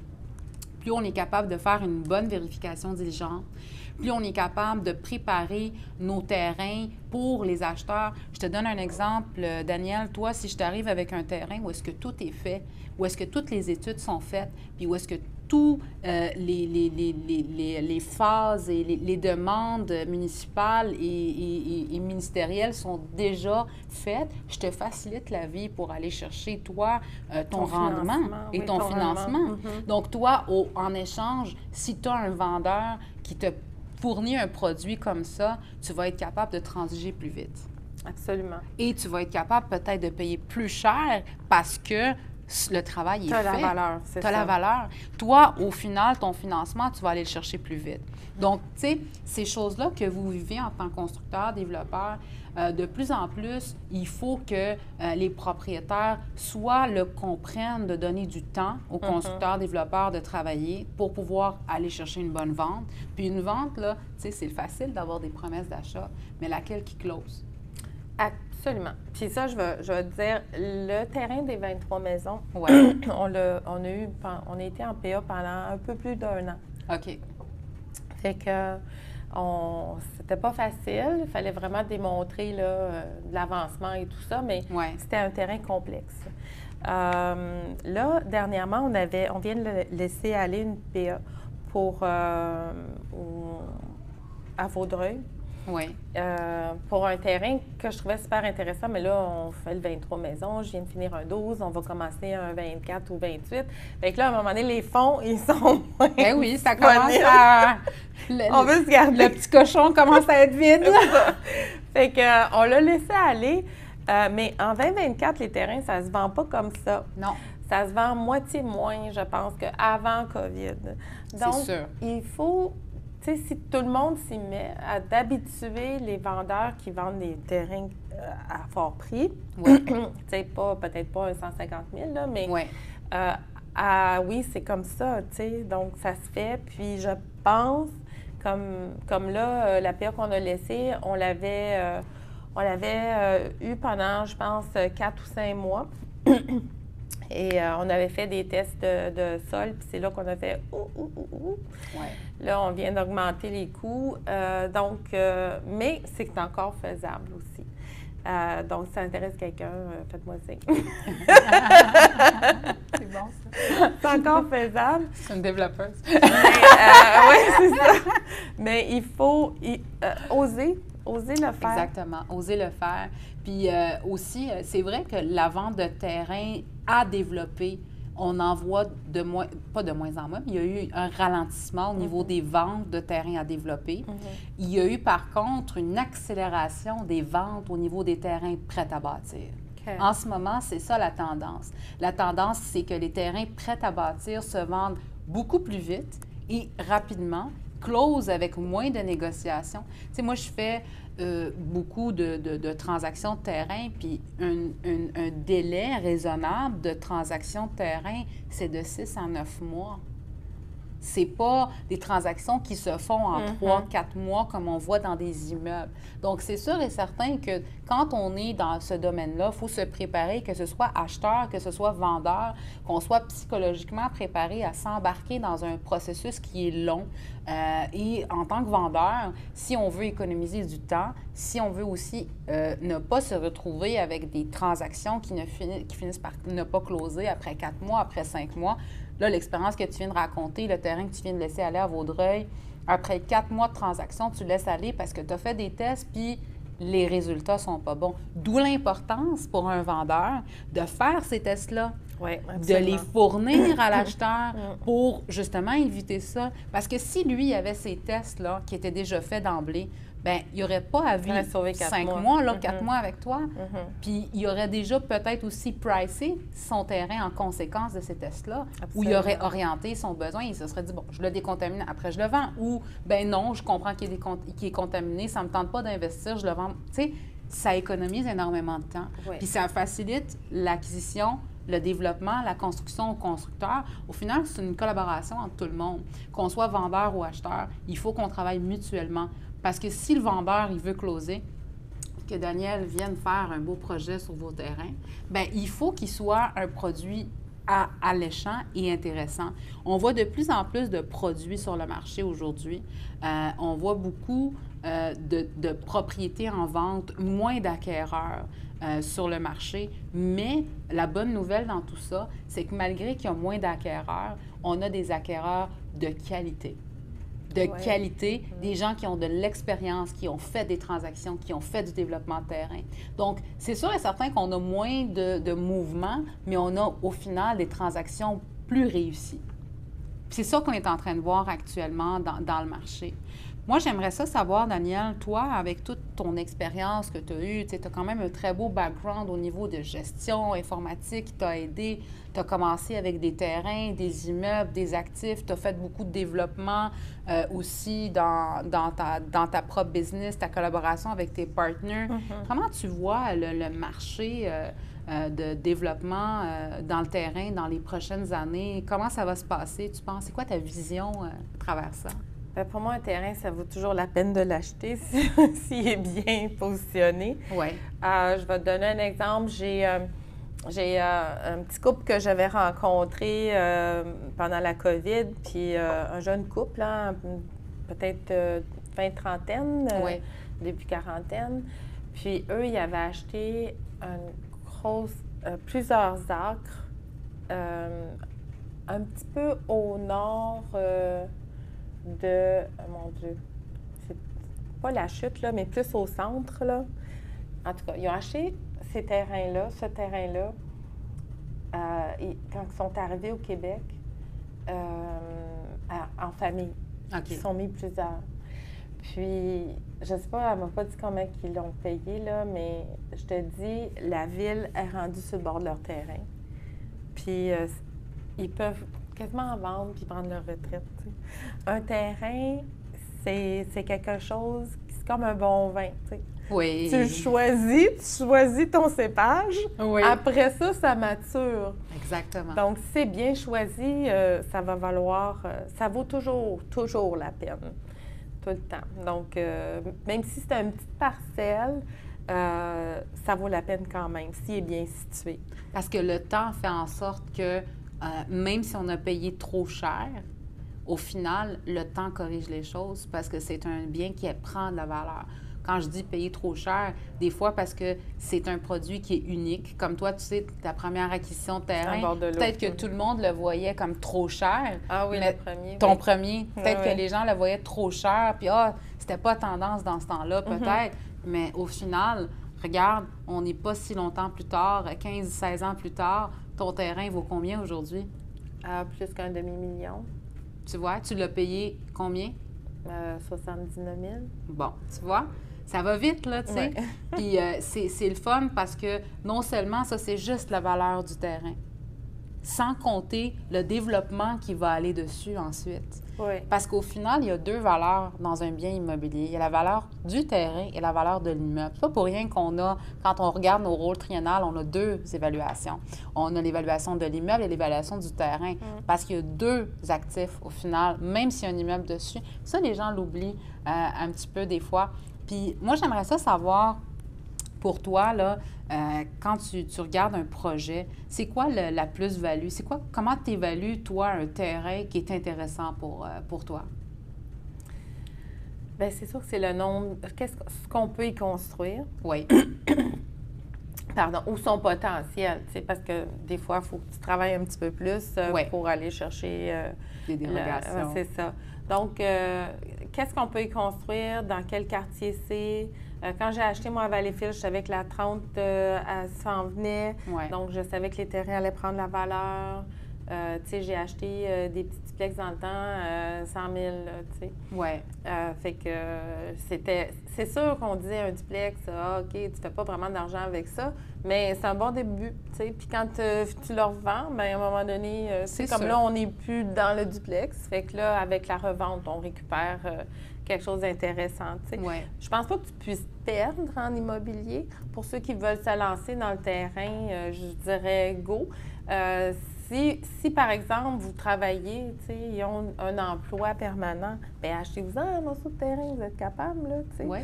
plus on est capable de faire une bonne vérification diligente, plus on est capable de préparer nos terrains pour les acheteurs. Je te donne un exemple, Daniel. Toi, si je t'arrive avec un terrain où est-ce que tout est fait, où est-ce que toutes les études sont faites, puis où est-ce que toutes les phases et les demandes municipales et ministérielles sont déjà faites, je te facilite la vie pour aller chercher, toi, ton rendement et ton financement. Donc, toi, en échange, si tu as un vendeur qui te fournit un produit comme ça, tu vas être capable de transiger plus vite. Absolument. Et tu vas être capable peut-être de payer plus cher parce que le travail est fait. Tu as la valeur, c'est ça. Tu as la valeur. Toi, au final, ton financement, tu vas aller le chercher plus vite. Donc, tu sais, ces choses-là que vous vivez en tant que constructeur, développeur, de plus en plus, il faut que les propriétaires soit le comprennent de donner du temps aux constructeurs, développeurs de travailler pour pouvoir aller chercher une bonne vente. Puis une vente, là, tu sais, c'est facile d'avoir des promesses d'achat, mais laquelle qui close? Absolument. Puis ça, je vais te dire, le terrain des 23 maisons, Ouais. on a été en PA pendant un peu plus d'1 an. OK. Fait que c'était pas facile. Il fallait vraiment démontrer là, de l'avancement et tout ça, mais c'était un terrain complexe. Là, dernièrement, on vient de laisser aller une PA à Vaudreuil. Oui. Pour un terrain que je trouvais super intéressant, mais là, on fait le 23 maisons, je viens de finir un 12, on va commencer un 24 ou 28. Fait que là, à un moment donné, les fonds, ils sont moins Ben oui, ça commence à... on veut se garder. Le petit cochon commence à être vide. Fait que on l'a laissé aller, mais en 2024, les terrains, ça se vend pas comme ça. Non. Ça se vend moitié moins, je pense, qu'avant COVID. Donc, c'est sûr. Il faut... Tu sais, si tout le monde s'y met à d'habituer les vendeurs qui vendent des terrains à fort prix, peut-être pas un 150 000, là, mais oui, c'est comme ça, tu sais, donc ça se fait. Puis je pense, comme là, la PA qu'on a laissée, on l'avait eu pendant, je pense, 4 ou 5 mois. Et on avait fait des tests de sol, puis c'est là qu'on a fait Là, on vient d'augmenter les coûts. Mais c'est encore faisable aussi. Donc, si ça intéresse quelqu'un, faites-moi signe. C'est bon, ça. C'est encore faisable. C'est une développeuse. Oui, c'est ça. Mais il faut oser le faire. Exactement, oser le faire. Puis aussi, c'est vrai que la vente de terrain à développer, on en voit pas de moins en moins, mais il y a eu un ralentissement au niveau des ventes de terrains à développer. Il y a eu par contre une accélération des ventes au niveau des terrains prêts à bâtir. En ce moment, c'est ça la tendance. La tendance, c'est que les terrains prêts à bâtir se vendent beaucoup plus vite et rapidement, close avec moins de négociations. Tu sais, moi, je fais beaucoup de transactions de terrain, puis un délai raisonnable de transaction de terrain, c'est de 6 à 9 mois. C'est pas des transactions qui se font en 3-4 mois comme on voit dans des immeubles. Donc, c'est sûr et certain que quand on est dans ce domaine-là, il faut se préparer, que ce soit acheteur, que ce soit vendeur, qu'on soit psychologiquement préparé à s'embarquer dans un processus qui est long. Et en tant que vendeur, si on veut économiser du temps, si on veut aussi ne pas se retrouver avec des transactions qui finissent par ne pas closer après 4 mois, après 5 mois, là, l'expérience que tu viens de raconter, le terrain que tu viens de laisser aller à Vaudreuil, après 4 mois de transaction, tu laisses aller parce que tu as fait des tests, puis les résultats ne sont pas bons. D'où l'importance pour un vendeur de faire ces tests-là Oui, de absolument. les fournir à l'acheteur pour justement éviter ça. Parce que si lui avait ces tests-là qui étaient déjà faits d'emblée, bien, il n'aurait pas à vivre 5 mois, 4 mois avec toi. Puis il aurait déjà peut-être aussi pricé son terrain en conséquence de ces tests-là, où il aurait orienté son besoin. Il se serait dit, bon, je le décontamine, après je le vends. Ou, ben non, je comprends qu'il est contaminé, ça ne me tente pas d'investir, je le vends. Tu sais, ça économise énormément de temps. Oui. Puis ça facilite l'acquisition, le développement, la construction au constructeur. Au final, c'est une collaboration entre tout le monde. Qu'on soit vendeur ou acheteur, il faut qu'on travaille mutuellement. Parce que si le vendeur, il veut closer, que Daniel vienne faire un beau projet sur vos terrains, bien, il faut qu'il soit un produit alléchant et intéressant. On voit de plus en plus de produits sur le marché aujourd'hui. On voit beaucoup de propriétés en vente, moins d'acquéreurs sur le marché. Mais la bonne nouvelle dans tout ça, c'est que malgré qu'il y a moins d'acquéreurs, on a des acquéreurs de qualité. Qualité, des gens qui ont de l'expérience, qui ont fait des transactions, qui ont fait du développement de terrain. Donc, c'est sûr et certain qu'on a moins de mouvements, mais on a au final des transactions plus réussies. C'est ça qu'on est en train de voir actuellement dans le marché. Moi, j'aimerais ça savoir, Daniel, toi, avec toute ton expérience que tu as eue, tu as quand même un très beau background au niveau de gestion informatique qui t'a aidé. Tu as commencé avec des terrains, des immeubles, des actifs, tu as fait beaucoup de développement aussi dans ta propre business, ta collaboration avec tes partenaires. Comment tu vois le marché de développement dans le terrain dans les prochaines années? Comment ça va se passer, tu penses? C'est quoi ta vision à travers ça? Bien, pour moi, un terrain, ça vaut toujours la peine de l'acheter s'il est bien positionné. Oui. Je vais te donner un exemple. J'ai un petit couple que j'avais rencontré pendant la COVID, puis un jeune couple, hein, peut-être fin trentaine, début quarantaine. Puis eux, ils avaient acheté plusieurs acres, un petit peu au nord mon Dieu, c'est pas la chute, là, mais plus au centre, là. En tout cas, ils ont acheté ce terrain-là, quand ils sont arrivés au Québec, en famille. OK. Ils sont mis plusieurs. Puis, je sais pas, elle m'a pas dit combien ils l'ont payé, là, mais je te dis, la ville est rendue sur le bord de leur terrain. Puis, ils peuvent quasiment en vendre puis prendre leur retraite. T'sais. Un terrain, c'est quelque chose, c'est comme un bon vin. T'sais. Oui. Tu choisis ton cépage. Oui. Après ça, ça mature. Exactement. Donc, si c'est bien choisi, ça va valoir, ça vaut toujours la peine, tout le temps. Donc, même si c'est une petite parcelle, ça vaut la peine quand même, s'il est bien situé. Parce que le temps fait en sorte que même si on a payé trop cher, au final, le temps corrige les choses parce que c'est un bien qui prend de la valeur. Quand je dis payer trop cher, des fois parce que c'est un produit qui est unique. Comme toi, tu sais, ta première acquisition de terrain, peut-être que tout le monde le voyait comme trop cher. Ah oui, mais le premier. Ton premier, peut-être que oui. les gens le voyaient trop cher, puis c'était pas tendance dans ce temps-là, peut-être. Mais au final, regarde, on n'est pas si longtemps plus tard, 15-16 ans plus tard, ton terrain vaut combien aujourd'hui? Plus qu'un demi-million. Tu vois, tu l'as payé combien? 79 000. Bon, tu vois, ça va vite, là, tu sais. Puis c'est le fun parce que non seulement ça, c'est juste la valeur du terrain, sans compter le développement qui va aller dessus ensuite. Oui. Parce qu'au final, il y a deux valeurs dans un bien immobilier. Il y a la valeur du terrain et la valeur de l'immeuble. C'est pas pour rien qu'on a, quand on regarde nos rôles triennales, on a deux évaluations. On a l'évaluation de l'immeuble et l'évaluation du terrain. Parce qu'il y a deux actifs au final, même s'il y a un immeuble dessus. Ça, les gens l'oublient un petit peu des fois. Puis moi, j'aimerais ça savoir, pour toi, là, quand tu regardes un projet, c'est quoi la plus-value? Comment tu évalues, toi, un terrain qui est intéressant pour toi? Bien, c'est sûr que c'est le nombre, ce qu'on peut y construire. Oui. Pardon, ou son potentiel, tu sais, parce que des fois, il faut que tu travailles un petit peu plus pour aller chercher... des dérogations. C'est ça. Donc, qu'est-ce qu'on peut y construire? Dans quel quartier c'est? Quand j'ai acheté, moi, à Valleyfield, je savais que la 30, elle s'en venait. Ouais. Donc, je savais que les terrains allaient prendre la valeur. Tu sais, j'ai acheté des petits duplex dans le temps, 100 000, tu sais. Ouais. Fait que c'est sûr qu'on disait un duplex, ah, OK, tu fais pas vraiment d'argent avec ça, mais c'est un bon début, tu sais. Puis quand tu le revends, bien, à un moment donné, c'est comme sûr. là, on n'est plus dans le duplex. Fait que là, avec la revente, on récupère quelque chose d'intéressant, tu sais. Ouais. Je pense pas que tu puisses perdre en immobilier. Pour ceux qui veulent se lancer dans le terrain, je dirais go. Si, par exemple, vous travaillez, tu sais, ils ont un emploi permanent, bien, achetez-vous un morceau de terrain, vous êtes capable, là, tu sais. Ouais.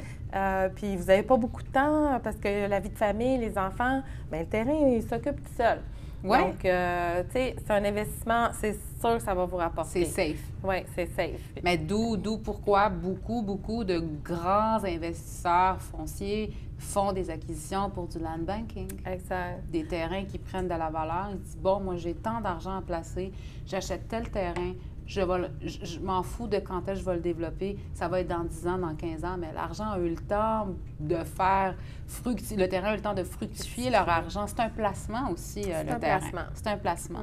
Puis vous n'avez pas beaucoup de temps parce que la vie de famille, les enfants, bien, le terrain, il s'occupe tout seul. Ouais. Donc, tu sais, c'est un investissement, c'est sûr que ça va vous rapporter. C'est safe. Oui, c'est safe. Mais d'où pourquoi beaucoup de grands investisseurs fonciers font des acquisitions pour du land banking. Exact. Des terrains qui prennent de la valeur. Ils disent, bon, moi, j'ai tant d'argent à placer, j'achète tel terrain, je m'en fous de quand est-ce que je vais le développer. Ça va être dans 10 ans, dans 15 ans, mais l'argent a eu le temps de faire fructifier, le terrain a eu le temps de fructifier leur argent. C'est un placement aussi, le terrain. C'est un placement.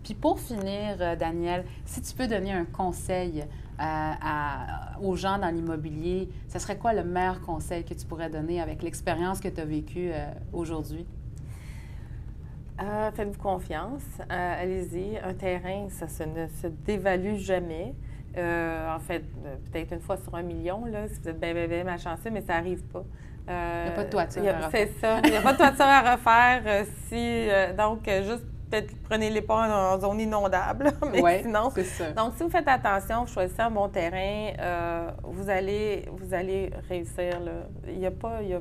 Puis pour finir, Danielle, si tu peux donner un conseil aux gens dans l'immobilier, ce serait quoi le meilleur conseil que tu pourrais donner avec l'expérience que tu as vécue aujourd'hui? Faites-vous confiance. Allez-y. Un terrain, ça ne se dévalue jamais. En fait, peut-être une fois sur 1 million, là, si vous êtes bien malchanceux, mais ça n'arrive pas. Il n'y a pas de toiture à refaire. C'est ça. Il n'y a pas de toiture à refaire. Donc, juste peut-être prenez-les pas en zone inondable. Mais sinon, c'est ça. Donc, si vous faites attention, vous choisissez un bon terrain, vous allez réussir. Là. Il n'y a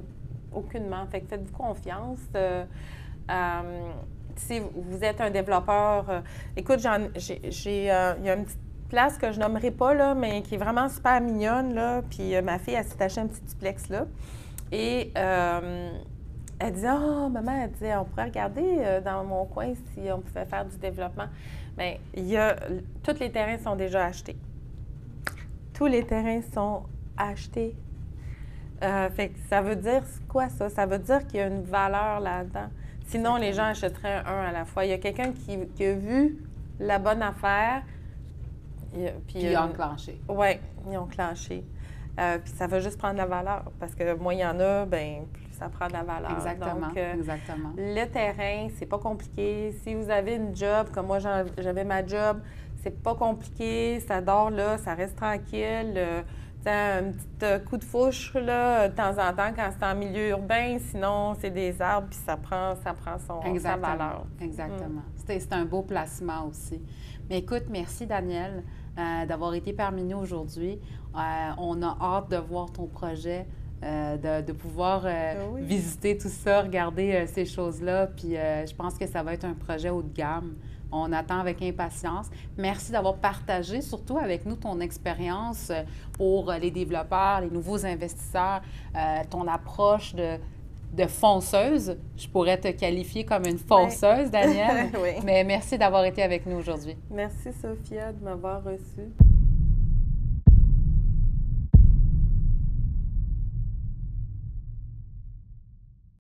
aucunement. Fait que faites-vous confiance. Si vous êtes un développeur, écoute, il y a une petite place que je nommerai pas, là, mais qui est vraiment super mignonne, là, puis ma fille, elle s'est acheté un petit duplex, là, et elle dit « Ah, maman, elle dit, on pourrait regarder dans mon coin si on pouvait faire du développement. » Bien, tous les terrains sont déjà achetés. Tous les terrains sont achetés. Fait que ça veut dire quoi, ça? Ça veut dire qu'il y a une valeur là-dedans. Sinon, les gens achèteraient un à la fois. Il y a quelqu'un qui a vu la bonne affaire. Puis ils ont clenché. Oui, ils ont clenché. Puis ça va juste prendre la valeur. Parce que moins il y en a, bien, plus ça prend de la valeur. Exactement. Donc, exactement. Le terrain, c'est pas compliqué. Si vous avez une job, comme moi, j'avais ma job, c'est pas compliqué. Ça dort là, ça reste tranquille. Un petit coup de fourche là, de temps en temps quand c'est en milieu urbain, sinon c'est des arbres puis ça prend sa valeur. Exactement. C'est un beau placement aussi. Mais écoute, merci Danielle d'avoir été parmi nous aujourd'hui. On a hâte de voir ton projet, de pouvoir visiter tout ça, regarder ces choses-là. Puis je pense que ça va être un projet haut de gamme. On attend avec impatience. Merci d'avoir partagé, surtout avec nous, ton expérience pour les développeurs, les nouveaux investisseurs, ton approche de fonceuse. Je pourrais te qualifier comme une fonceuse, Danielle. Oui. Mais merci d'avoir été avec nous aujourd'hui. Merci, Sophia, de m'avoir reçue.